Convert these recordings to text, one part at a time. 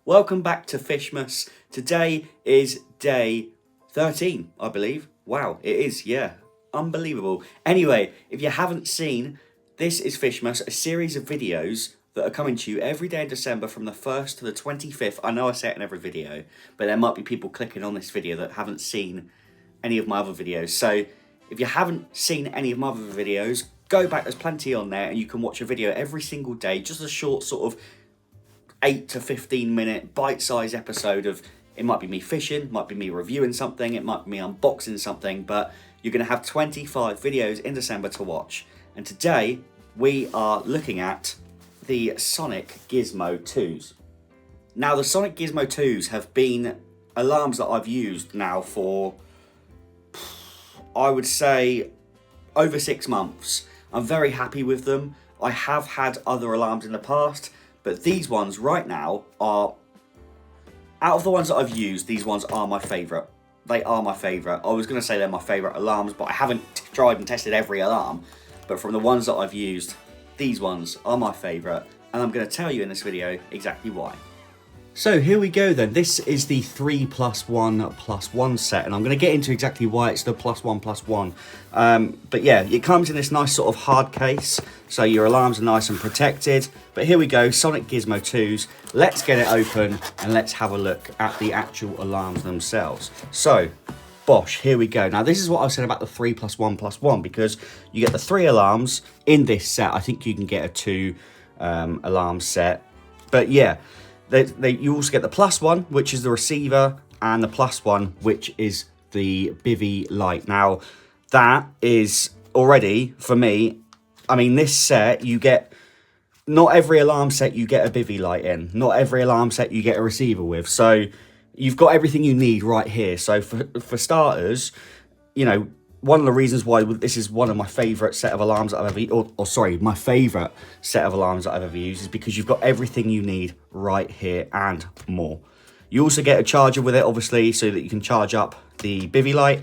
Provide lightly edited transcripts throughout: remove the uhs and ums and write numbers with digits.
Welcome back to Fishmas. Today is day 13, I believe. Wow, it is, yeah. Unbelievable. Anyway, if you haven't seen, this is Fishmas, a series of videos that are coming to you every day in December from the 1st to the 25th. I know I say it in every video, but there might be people clicking on this video that haven't seen any of my other videos. So if you haven't seen any of my other videos, go back, there's plenty on there, and you can watch a video every single day, just a short sort of 8 to 15 minute bite-sized episode of, it might be me fishing, might be me reviewing something, it might be me unboxing something, but you're going to have 25 videos in December to watch. And today we are looking at the Sonik Gizmo 2s. Now the Sonik Gizmo 2s have been alarms that I've used now for, I would say, over 6 months. I'm very happy with them. I have had other alarms in the past, but these ones right now are, out of the ones that I've used, these ones are my favourite. They are my favourite. I was going to say they're my favourite alarms, but I haven't tried and tested every alarm. But from the ones that I've used, these ones are my favourite. And I'm going to tell you in this video exactly why. So here we go then. This is the 3+1+1 set, and I'm going to get into exactly why it's the +1+1. But yeah, it comes in this nice sort of hard case, so your alarms are nice and protected. But here we go, Sonik Gizmo 2s. Let's get it open and let's have a look at the actual alarms themselves. So, bosh, here we go. Now this is what I was saying about the 3+1+1, because you get the 3 alarms in this set. I think you can get a 2 alarm set, but yeah. You also get the +1, which is the receiver, and the +1, which is the Bivy Light. Now, that is already, for me, I mean, this set, you get, not every alarm set you get a Bivy Light in. Not every alarm set you get a receiver with. So, you've got everything you need right here. So, for starters, you know, one of the reasons why this is one of my favourite set of alarms that I've ever, my favourite set of alarms that I've ever used, is because you've got everything you need right here and more. You also get a charger with it, obviously, so that you can charge up the Bivy Light.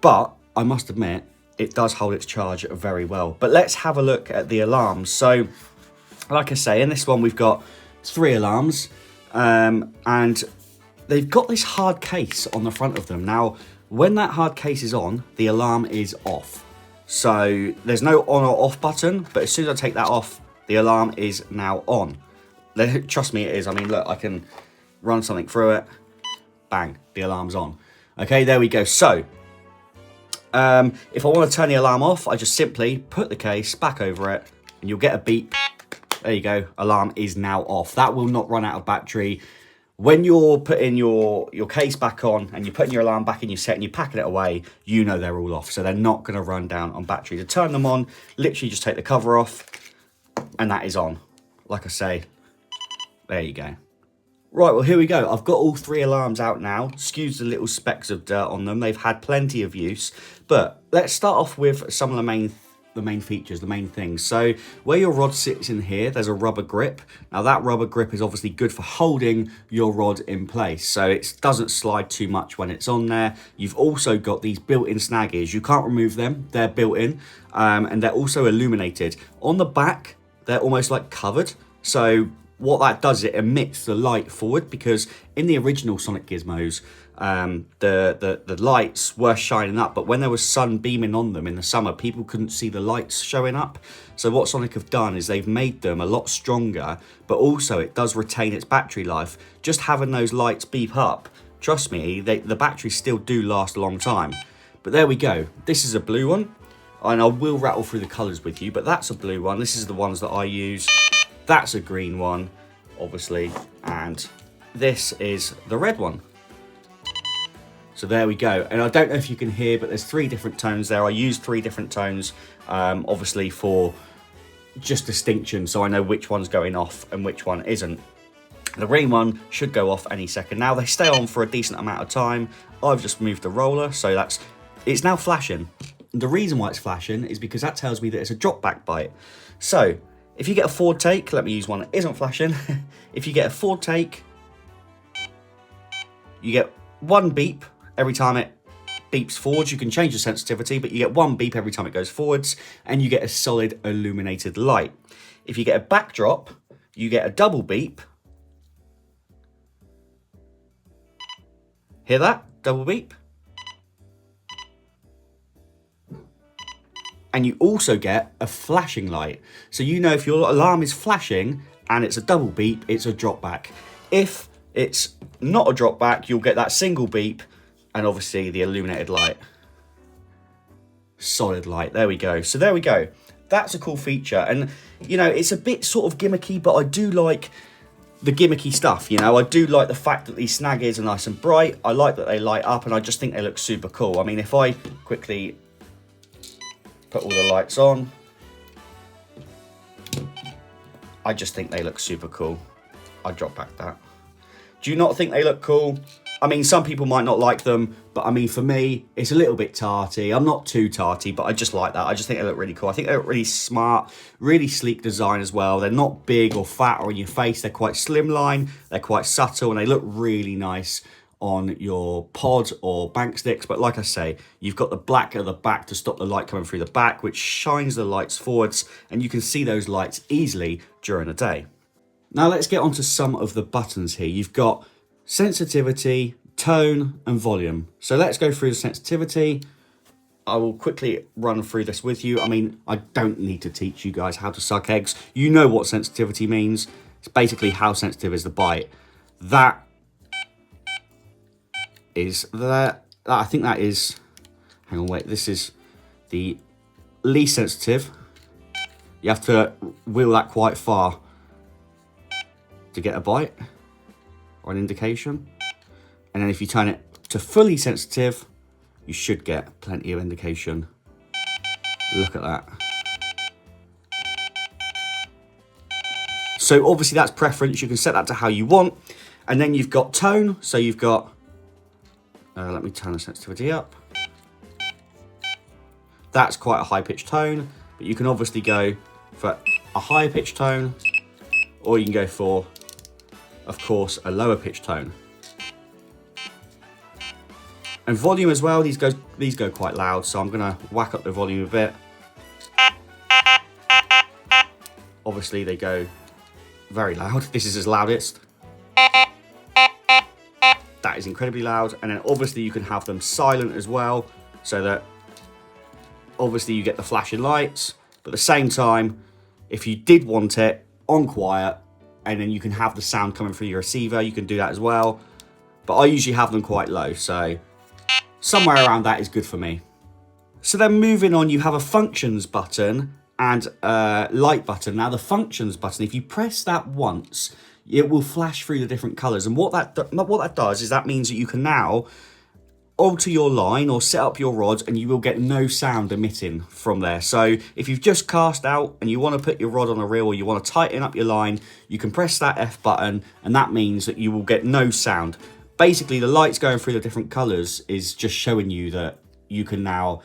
But I must admit, it does hold its charge very well. But let's have a look at the alarms. So, like I say, in this one we've got 3 alarms, and they've got this hard case on the front of them. Now, when that hard case is on, the alarm is off. So there's no on or off button, but as soon as I take that off, the alarm is now on. Trust me, it is. I mean, look, I can run something through it. Bang, the alarm's on. Okay, there we go. So, if I want to turn the alarm off, I just simply put the case back over it, and you'll get a beep. There you go, alarm is now off. That will not run out of battery. When you're putting your case back on and you're putting your alarm back in your set and you're packing it away, you know they're all off. So they're not going to run down on battery. To turn them on, literally just take the cover off and that is on. Like I say, there you go. Right, well, here we go. I've got all 3 alarms out now. Excuse the little specks of dirt on them. They've had plenty of use. But let's start off with some of the main features, the main things. So where your rod sits in here, there's a rubber grip. Now that rubber grip is obviously good for holding your rod in place, so it doesn't slide too much when it's on there. You've also got these built-in snag ears. You can't remove them, they're built in, and they're also illuminated. On the back, they're almost like covered, so what that does, it emits the light forward, because in the original Sonik Gizmos, the lights were shining up, but when there was sun beaming on them in the summer, people couldn't see the lights showing up. So what Sonik have done is they've made them a lot stronger, but also it does retain its battery life. Just having those lights beep up, trust me, the batteries still do last a long time. But there we go. This is a blue one, and I will rattle through the colours with you, but that's a blue one. This is the ones that I use. That's a green one, obviously, and this is the red one. So there we go. And I don't know if you can hear, but there's 3 different tones there. I used 3 different tones, obviously for just distinction, so I know which one's going off and which one isn't. The green one should go off any second. Now they stay on for a decent amount of time. I've just moved the roller, so it's now flashing. The reason why it's flashing is because that tells me that it's a drop back bite. So if you get a forward take, let me use one that isn't flashing. If you get a forward take, you get 1 beep every time it beeps forwards. You can change the sensitivity, but you get 1 beep every time it goes forwards, and you get a solid illuminated light. If you get a backdrop, you get a double beep, Hear that? Double beep. And you also get a flashing light. So you know if your alarm is flashing and it's a double beep, it's a drop back. If it's not a drop back, you'll get that single beep and obviously the illuminated light. Solid light, there we go. So there we go. That's a cool feature. And, you know, it's a bit sort of gimmicky, but I do like the gimmicky stuff, you know. I do like the fact that these snag ears are nice and bright. I like that they light up and I just think they look super cool. I mean, if I quickly put all the lights on, I just think they look super cool. I drop back that. Do you not think they look cool? I mean, some people might not like them, but I mean, for me, it's a little bit tarty. I'm not too tarty, but I just like that. I just think they look really cool. I think they look really smart, really sleek design as well. They're not big or fat or in your face. They're quite slimline. They're quite subtle, and they look really nice on your pod or bank sticks. But like I say, you've got the black at the back to stop the light coming through the back, which shines the lights forwards, and you can see those lights easily during the day. Now let's get onto some of the buttons here. You've got sensitivity, tone, and volume. So let's go through the sensitivity. I will quickly run through this with you. I mean, I don't need to teach you guys how to suck eggs. You know what sensitivity means. It's basically how sensitive is the bite. That is that. I think that is, hang on, wait, this is the least sensitive. You have to wheel that quite far to get a bite or an indication. And then if you turn it to fully sensitive, you should get plenty of indication. Look at that. So obviously that's preference. You can set that to how you want. And then you've got tone. So you've got, let me turn the sensitivity up. That's quite a high pitched tone, but you can obviously go for a higher pitched tone, or you can go for, of course, a lower pitched tone. And volume as well, these go quite loud, so I'm gonna whack up the volume a bit. Obviously they go very loud. This is his loudest. That is incredibly loud. And then obviously you can have them silent as well, so that obviously you get the flashing lights, but at the same time, if you did want it on quiet, and then you can have the sound coming through your receiver, you can do that as well. But I usually have them quite low, so somewhere around that is good for me. So then moving on, you have a functions button and a light button. Now the functions button, if you press that once, it will flash through the different colors. And what that does is that means that you can now alter your line or set up your rods and you will get no sound emitting from there. So if you've just cast out and you want to put your rod on a reel or you want to tighten up your line, you can press that F button and that means that you will get no sound. Basically, the lights going through the different colors is just showing you that you can now,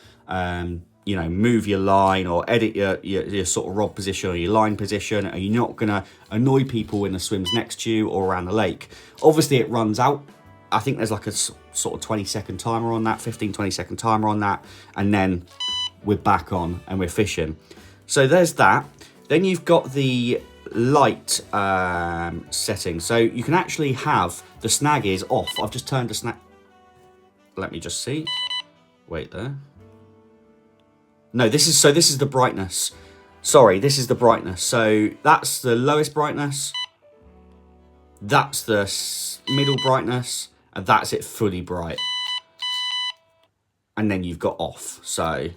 you know, move your line or edit your sort of rod position or your line position, and you're not gonna annoy people in the swims next to you or around the lake. Obviously, it runs out. I think there's like a sort of 20-second timer on that, 15-20-second timer on that, and then we're back on and we're fishing. So there's that. Then you've got the light setting. So you can actually have the snag ears off. I've just turned the snag. Let me just see. Wait there. No, this is the brightness. Sorry, this is the brightness. So that's the lowest brightness. That's the middle brightness. And that's it fully bright. And then you've got off. So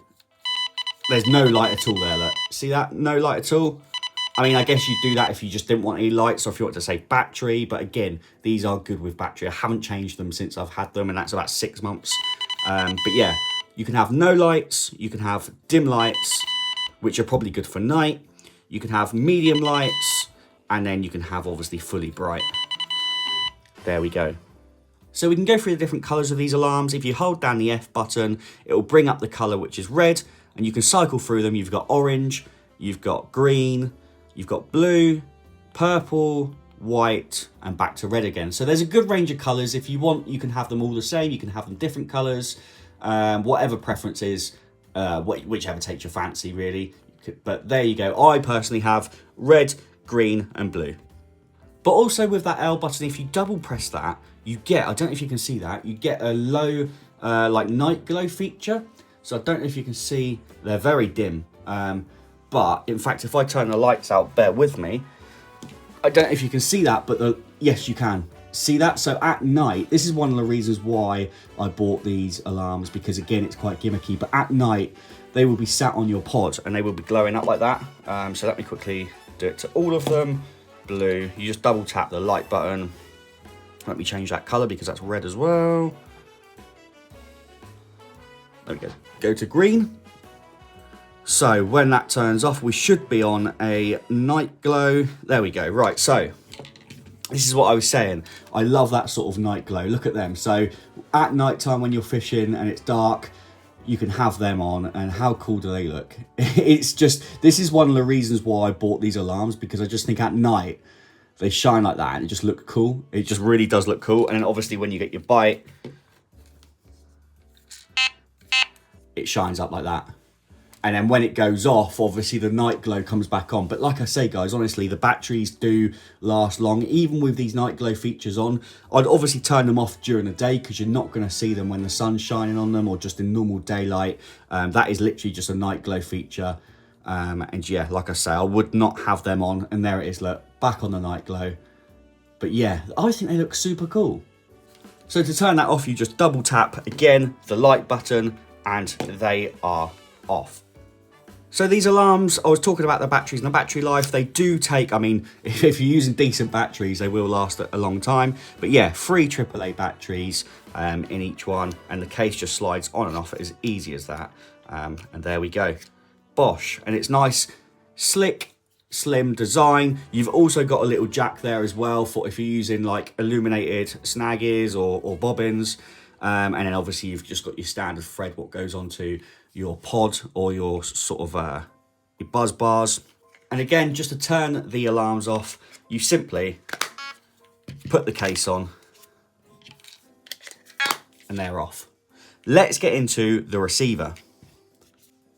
there's no light at all there. Look. See that? No light at all. I mean, I guess you'd do that if you just didn't want any lights or if you want to say battery. But again, these are good with battery. I haven't changed them since I've had them, and that's about 6 months. But yeah, you can have no lights. You can have dim lights, which are probably good for night. You can have medium lights, and then you can have obviously fully bright. There we go. So we can go through the different colours of these alarms. If you hold down the F button, it will bring up the colour which is red, and you can cycle through them. You've got orange, you've got green, you've got blue, purple, white, and back to red again. So there's a good range of colours. If you want, you can have them all the same. You can have them different colours, whatever preference is, whichever takes your fancy, really. But there you go. I personally have red, green, and blue. But also with that L button, if you double press that, you get, I don't know if you can see that, you get a low like night glow feature. So I don't know if you can see, they're very dim. But in fact, if I turn the lights out, bear with me. I don't know if you can see that, but yes, you can see that. So at night, this is one of the reasons why I bought these alarms, because again, it's quite gimmicky, but at night, they will be sat on your pod and they will be glowing up like that. So let me quickly do it to all of them. Blue, you just double tap the light button. Let me change that color because that's red as well. There we go. Go to green. So when that turns off, we should be on a night glow. There we go. Right, so this is what I was saying. I love that sort of night glow. Look at them. So at night time when you're fishing and it's dark, you can have them on, and how cool do they look? It's just, this is one of the reasons why I bought these alarms, because I just think at night they shine like that and it just looks cool. It just really does look cool. And then obviously when you get your bite, it shines up like that. And then when it goes off, obviously the night glow comes back on. But like I say, guys, honestly, the batteries do last long. Even with these night glow features on, I'd obviously turn them off during the day because you're not going to see them when the sun's shining on them or just in normal daylight. That is literally just a night glow feature. And yeah, like I say, I would not have them on. And there it is, look, back on the night glow. But yeah, I think they look super cool. So to turn that off, you just double tap, again, the light button, and they are off. So these alarms, I was talking about the batteries and the battery life. They do take, I mean, if you're using decent batteries, they will last a long time. But yeah, 3 AAA batteries in each one. And the case just slides on and off as easy as that. And there we go. Bosch. And it's nice, slick, slim design. You've also got a little jack there as well for if you're using like illuminated snaggies or bobbins. And then obviously you've just got your standard thread, what goes onto your pod or your sort of your buzz bars. And again, just to turn the alarms off, you simply put the case on and they're off. Let's get into the receiver.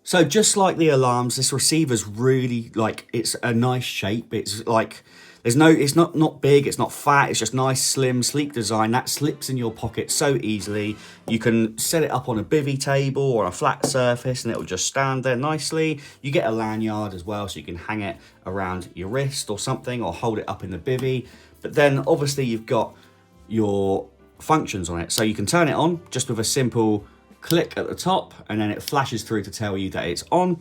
So just like the alarms, this receiver's really like, it's a nice shape. It's like, it's not big, it's not fat, it's just nice, slim, sleek design that slips in your pocket so easily. You can set it up on a bivy table or a flat surface and it'll just stand there nicely. You get a lanyard as well, so you can hang it around your wrist or something, or hold it up in the bivy. But then obviously you've got your functions on it. So you can turn it on just with a simple click at the top, and then it flashes through to tell you that it's on.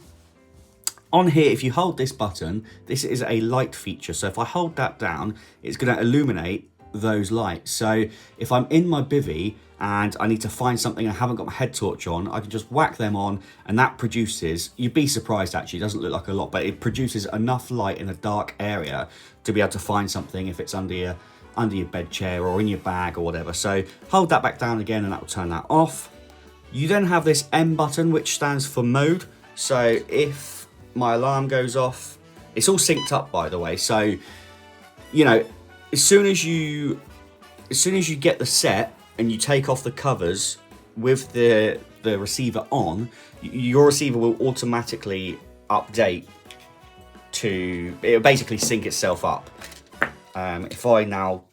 On here, if you hold this button, this is a light feature. So if I hold that down, it's going to illuminate those lights. So if I'm in my bivy and I need to find something and I haven't got my head torch on, I can just whack them on and that produces, you'd be surprised actually, it doesn't look like a lot, but it produces enough light in a dark area to be able to find something if it's under your bed chair or in your bag or whatever. So hold that back down again and that will turn that off. You then have this M button, which stands for mode. So if my alarm goes off, it's all synced up, by the way. So, you know, as soon as you get the set and you take off the covers with the receiver on, your receiver will automatically update to, it'll basically sync itself up. If I now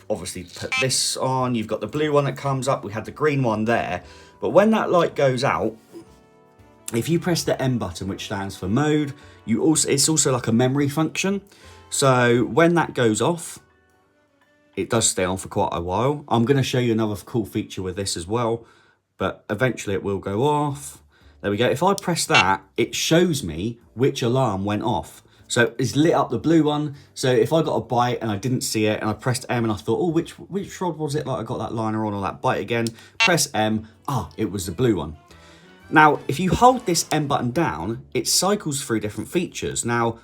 obviously put this on, you've got the blue one that comes up, we had the green one there, but when that light goes out, if you press the M button, which stands for mode, it's also like a memory function. So when that goes off, it does stay on for quite a while. I'm going to show you another cool feature with this as well, but eventually it will go off. There we go. If I press that, it shows me which alarm went off. So it's lit up the blue one. So if I got a bite and I didn't see it and I pressed M and I thought, oh, which rod was it? Like I got that liner on or that bite again. Press M. It was the blue one. Now, if you hold this M button down, it cycles through different features. Now,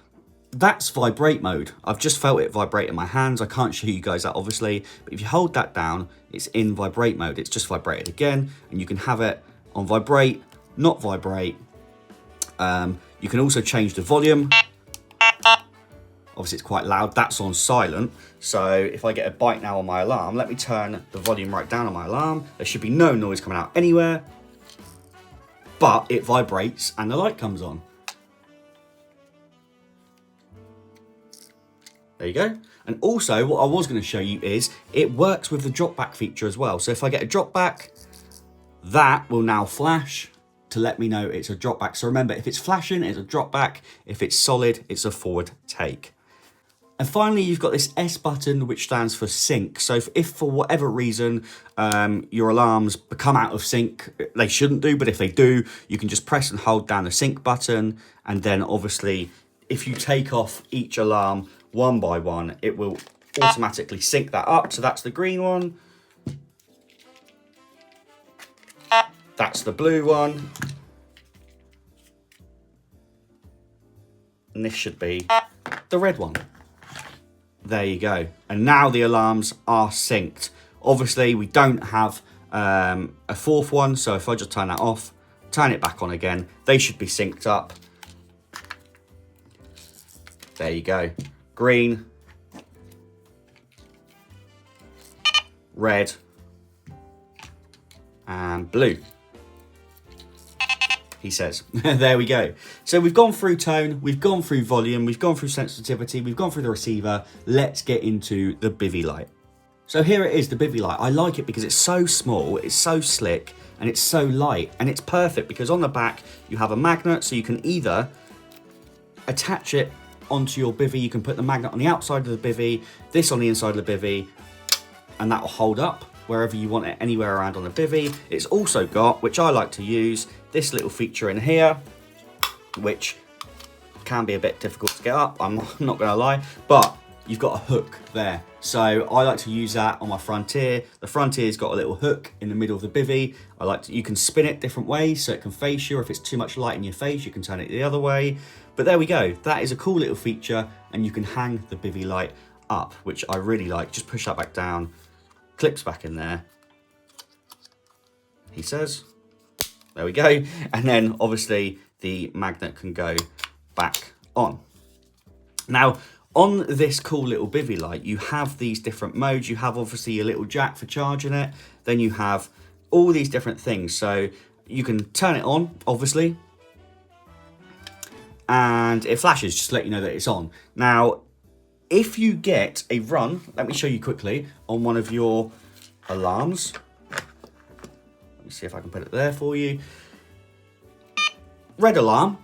that's vibrate mode. I've just felt it vibrate in my hands. I can't show you guys that, obviously. But if you hold that down, it's in vibrate mode. It's just vibrated again. And you can have it on vibrate, not vibrate. You can also change the volume. Obviously, it's quite loud. That's on silent. So if I get a bite now on my alarm, let me turn the volume right down on my alarm. There should be no noise coming out anywhere. But it vibrates and the light comes on. There you go. And also, what I was going to show you is it works with the drop back feature as well. So if I get a drop back, that will now flash to let me know it's a drop back. So remember, if it's flashing, it's a drop back. If it's solid, it's a forward take. And finally, you've got this S button, which stands for sync. So if for whatever reason your alarms become out of sync, they shouldn't do, but if they do, you can just press and hold down the sync button. And then obviously, if you take off each alarm one by one, it will automatically sync that up. So that's the green one. That's the blue one. And this should be the red one. There you go. And now the alarms are synced. Obviously, we don't have a fourth one. So if I just turn that off, turn it back on again, they should be synced up. There you go. Green, red, and blue, he says. There we go. So we've gone through tone, we've gone through volume, we've gone through sensitivity, we've gone through the receiver. Let's get into the Bivy Light. So here it is, the Bivy Light. I like it because it's so small, it's so slick, and it's so light. And it's perfect because on the back, you have a magnet, so you can either attach it onto your bivvy. You can put the magnet on the outside of the bivvy, this on the inside of the bivvy, and that will hold up wherever you want it, anywhere around on the bivvy. It's also got, which I like to use, this little feature in here, which can be a bit difficult to get up, I'm not gonna lie, but you've got a hook there. So I like to use that on my Frontier. The Frontier's got a little hook in the middle of the bivvy. You can spin it different ways so it can face you, or if it's too much light in your face, you can turn it the other way. But there we go. That is a cool little feature, and you can hang the Bivy Light up, which I really like. Just push that back down, clips back in there, he says. There we go. And then obviously the magnet can go back on. Now, on this cool little Bivy Light, you have these different modes. You have obviously a little jack for charging it. Then you have all these different things. So you can turn it on, obviously, and it flashes just to let you know that it's on. Now, if you get a run, let me show you quickly, on one of your alarms. Let me see if I can put it there for you. Red alarm,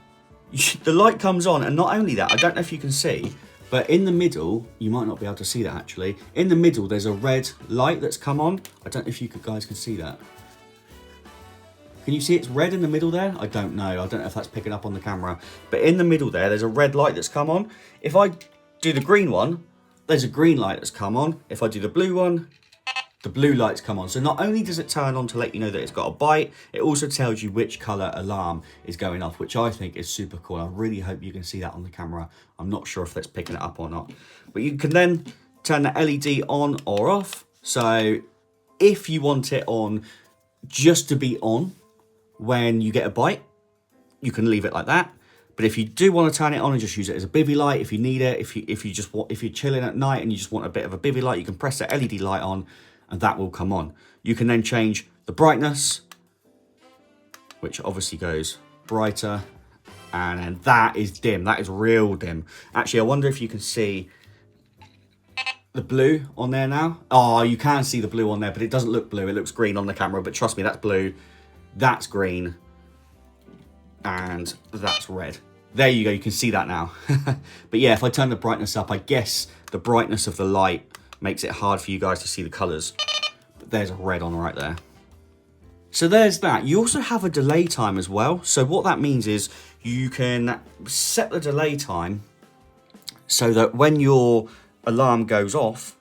the light comes on, and not only that, I don't know if you can see, but in the middle, you might not be able to see that actually, in the middle there's a red light that's come on. I don't know if you guys can see that. Can you see it's red in the middle there? I don't know. I don't know if that's picking up on the camera. But in the middle there's a red light that's come on. If I do the green one, there's a green light that's come on. If I do the blue one, the blue light's come on. So not only does it turn on to let you know that it's got a bite, it also tells you which colour alarm is going off, which I think is super cool. I really hope you can see that on the camera. I'm not sure if that's picking it up or not. But you can then turn the LED on or off. So if you want it on just to be on when you get a bite, you can leave it like that. But if you do want to turn it on and just use it as a Bivy Light, if you need it, if you're chilling at night and you just want a bit of a Bivy Light, you can press the LED light on and that will come on. You can then change the brightness, which obviously goes brighter, and then that is dim. That is real dim. Actually, I wonder if you can see the blue on there now. Oh, you can see the blue on there, but it doesn't look blue. It looks green on the camera, but trust me, that's blue. That's green, and that's red. There you go, you can see that now. But yeah, if I turn the brightness up, I guess the brightness of the light makes it hard for you guys to see the colours. But there's a red on right there. So there's that. You also have a delay time as well. So what that means is you can set the delay time so that when your alarm goes off,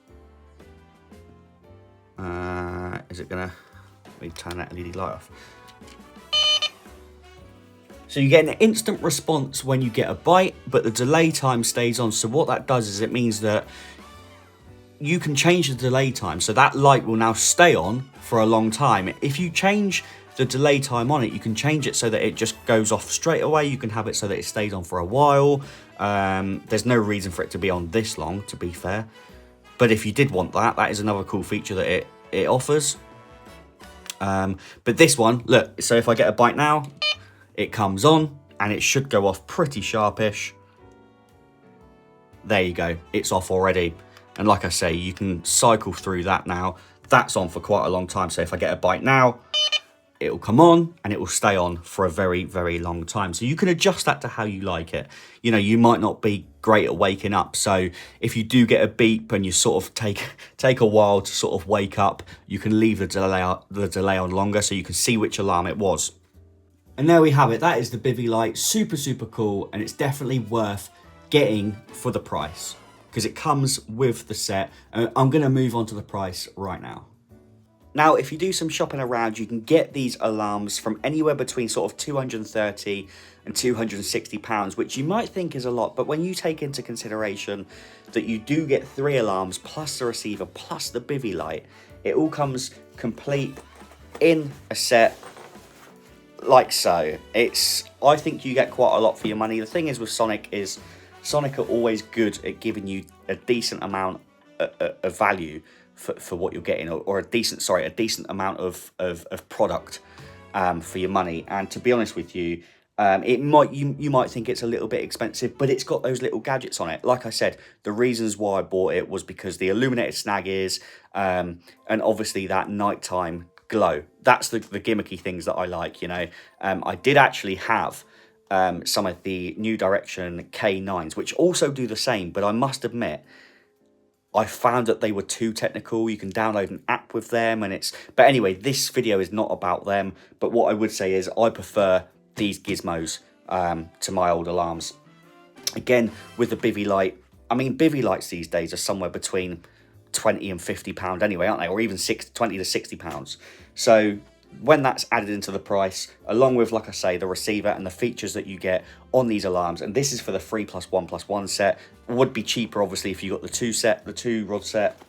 is it gonna, let me turn that LED light off. So you get an instant response when you get a bite, but the delay time stays on. So what that does is it means that you can change the delay time. So that light will now stay on for a long time. If you change the delay time on it, you can change it so that it just goes off straight away. You can have it so that it stays on for a while. There's no reason for it to be on this long, to be fair. But if you did want that, that is another cool feature that it offers. But this one, look, so if I get a bite now, it comes on and it should go off pretty sharpish. There you go, it's off already. And like I say, you can cycle through that now. That's on for quite a long time. So if I get a bite now, it'll come on and it will stay on for a very, very long time. So you can adjust that to how you like it. You know, you might not be great at waking up. So if you do get a beep and you sort of take a while to sort of wake up, you can leave the delay on longer so you can see which alarm it was. And there we have it. That is the Bivy Light. Super, super cool. And it's definitely worth getting for the price because it comes with the set. I'm going to move on to the price right now. Now, if you do some shopping around, you can get these alarms from anywhere between sort of £230 and £260, which you might think is a lot. But when you take into consideration that you do get 3 alarms plus the receiver plus the Bivy Light, it all comes complete in a set like so. I think you get quite a lot for your money. The thing is with Sonik is Sonik are always good at giving you a decent amount of value for what you're getting, or a decent amount of product for your money. And to be honest with you, you might think it's a little bit expensive, but it's got those little gadgets on it. Like I said, the reasons why I bought it was because the illuminated snag is, and obviously that nighttime glow. That's the gimmicky things that I like, you know. I did actually have some of the New Direction K9s, which also do the same, but I must admit, I found that they were too technical. You can download an app with them but anyway, this video is not about them. But what I would say is I prefer these gizmos to my old alarms. Again, with the Bivy Light, I mean, Bivy Lights these days are somewhere between £20 and £50 anyway, aren't they? Or even £20 to £60. So when that's added into the price, along with, like I say, the receiver and the features that you get on these alarms, and this is for the 3+1+1 set, would be cheaper obviously if you got the 2 rod set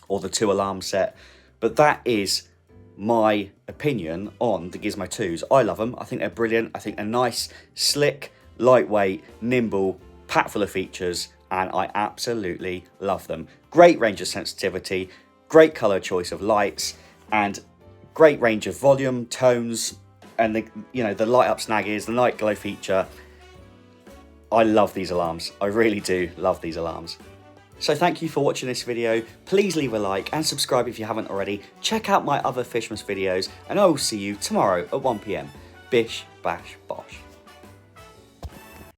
or the 2 alarm set. But that is my opinion on the Gizmo 2s. I love them. I think they're brilliant. I think they're nice, slick, lightweight, nimble, packed full of features, and I absolutely love them. Great range of sensitivity, great color choice of lights, and great range of volume, tones, and the light up snag is the night glow feature. I love these alarms. I really do love these alarms. So thank you for watching this video. Please leave a like and subscribe if you haven't already. Check out my other Fishmas videos, and I will see you tomorrow at 1 PM. Bish, bash, bosh.